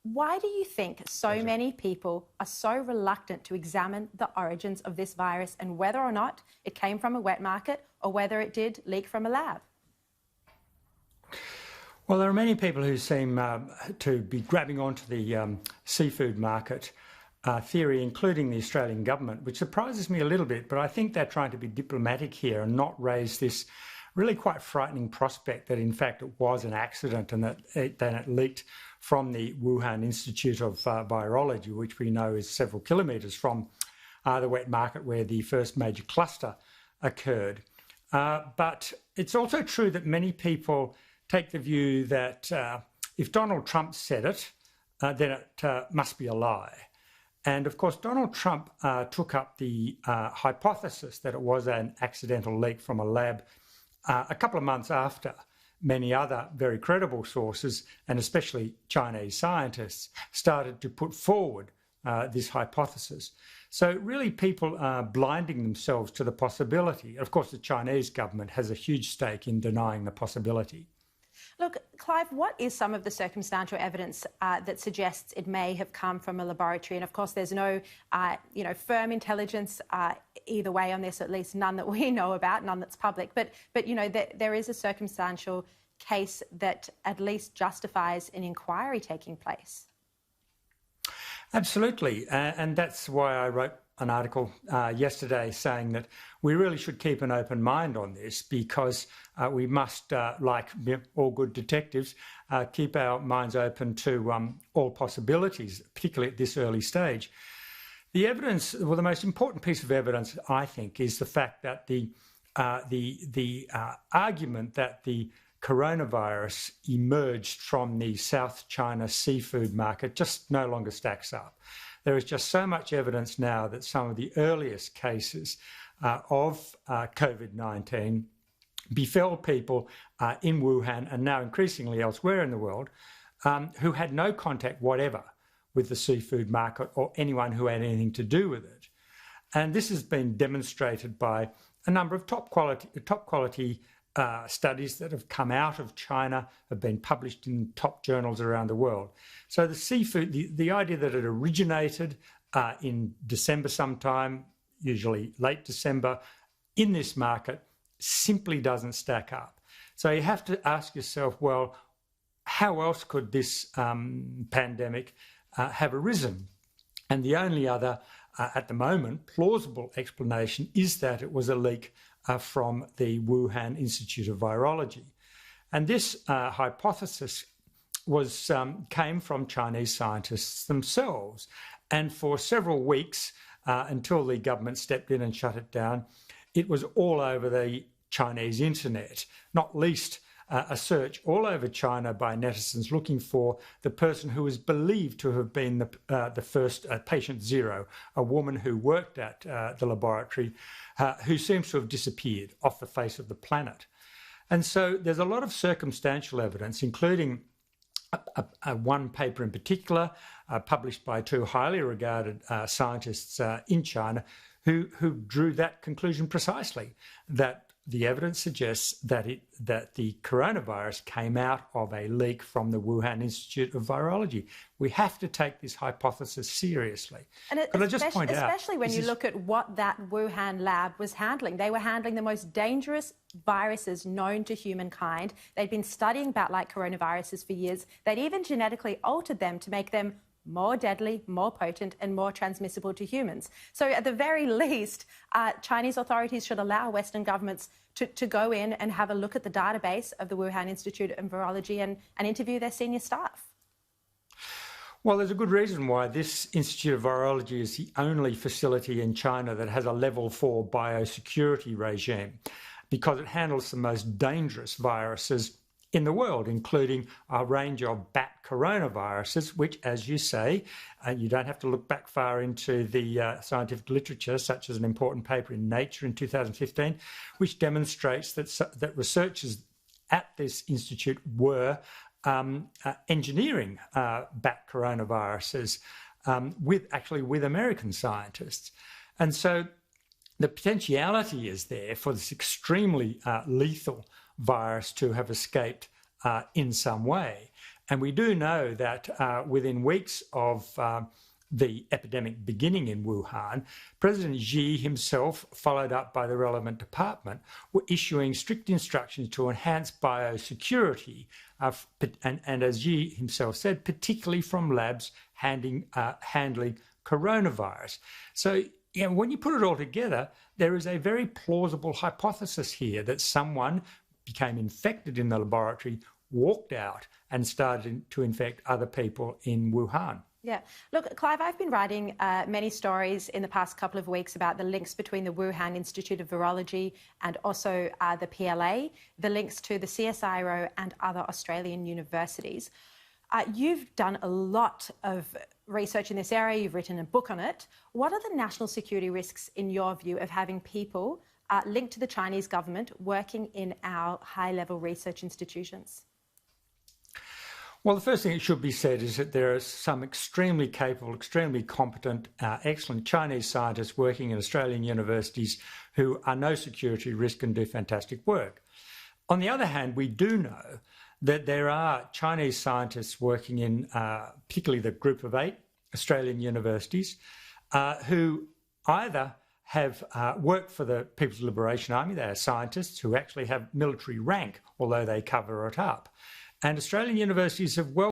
Why do you think so many people are so reluctant to examine the origins of this virus and whether or not it came from a wet market or whether it did leak from a lab? Well, there are many people who seem to be grabbing onto the seafood market theory, including the Australian government, which surprises me a little bit, but I think they're trying to be diplomatic here and not raise this really quite frightening prospect that in fact it was an accident and that it leaked from the Wuhan Institute of Virology, which we know is several kilometres from the wet market where the first major cluster occurred. But it's also true that many people take the view that if Donald Trump said it, then it must be a lie. And of course, Donald Trump took up the hypothesis that it was an accidental leak from a lab a couple of months after many other very credible sources, and especially Chinese scientists, started to put forward this hypothesis. So really people are blinding themselves to the possibility. Of course, the Chinese government has a huge stake in denying the possibility. Look, Clive, what is some of the circumstantial evidence that suggests it may have come from a laboratory? And of course, there's no, firm intelligence either way on this, at least none that we know about, none that's public. But there is a circumstantial case that at least justifies an inquiry taking place. Absolutely, and that's why I wrote an article yesterday saying that we really should keep an open mind on this, because we must, like all good detectives, keep our minds open to all possibilities, particularly at this early stage. The evidence, well, the most important piece of evidence, I think, is the fact that the argument that the coronavirus emerged from the South China seafood market just no longer stacks up. There is just so much evidence now that some of the earliest cases of COVID-19 befell people in Wuhan and now increasingly elsewhere in the world who had no contact whatever with the seafood market or anyone who had anything to do with it. And this has been demonstrated by a number of top quality studies that have come out of China, have been published in top journals around the world. So the seafood, the idea that it originated in December sometime, usually late December, in this market simply doesn't stack up. So you have to ask yourself, well, how else could this pandemic have arisen? And the only other, at the moment, plausible explanation is that it was a leak from the Wuhan Institute of Virology. And this hypothesis came from Chinese scientists themselves. And for several weeks, until the government stepped in and shut it down, it was all over the Chinese internet, not least a search all over China by netizens looking for the person who is believed to have been the first patient zero, a woman who worked at the laboratory, who seems to have disappeared off the face of the planet. And so there's a lot of circumstantial evidence, including one paper in particular, published by two highly regarded scientists in China, who drew that conclusion precisely, that the evidence suggests that the coronavirus came out of a leak from the Wuhan Institute of Virology. We have to take this hypothesis seriously. And especially when you look at what that Wuhan lab was handling. They were handling the most dangerous viruses known to humankind. They'd been studying bat-like coronaviruses for years. They'd even genetically altered them to make them more deadly, more potent and more transmissible to humans. So at the very least, Chinese authorities should allow Western governments to go in and have a look at the database of the Wuhan Institute of Virology and interview their senior staff. Well, there's a good reason why this Institute of Virology is the only facility in China that has a level 4 biosecurity regime, because it handles the most dangerous viruses in the world, including a range of bat coronaviruses, which, as you say, you don't have to look back far into the scientific literature, such as an important paper in Nature in 2015, which demonstrates that researchers at this institute were engineering bat coronaviruses with American scientists. And so the potentiality is there for this extremely lethal virus to have escaped in some way. And we do know that within weeks of the epidemic beginning in Wuhan, President Xi himself, followed up by the relevant department, were issuing strict instructions to enhance biosecurity, and as Xi himself said, particularly from labs handling coronavirus. So when you put it all together, there is a very plausible hypothesis here that someone became infected in the laboratory, walked out and started to infect other people in Wuhan. Yeah. Look, Clive, I've been writing many stories in the past couple of weeks about the links between the Wuhan Institute of Virology and also the PLA, the links to the CSIRO and other Australian universities. You've done a lot of research in this area. You've written a book on it. What are the national security risks, in your view, of having people linked to the Chinese government working in our high-level research institutions? Well, the first thing that should be said is that there are some extremely capable, extremely competent, excellent Chinese scientists working in Australian universities who are no security risk and do fantastic work. On the other hand, we do know that there are Chinese scientists working in particularly the group of 8 Australian universities who either have worked for the People's Liberation Army. They are scientists who actually have military rank, although they cover it up. And Australian universities have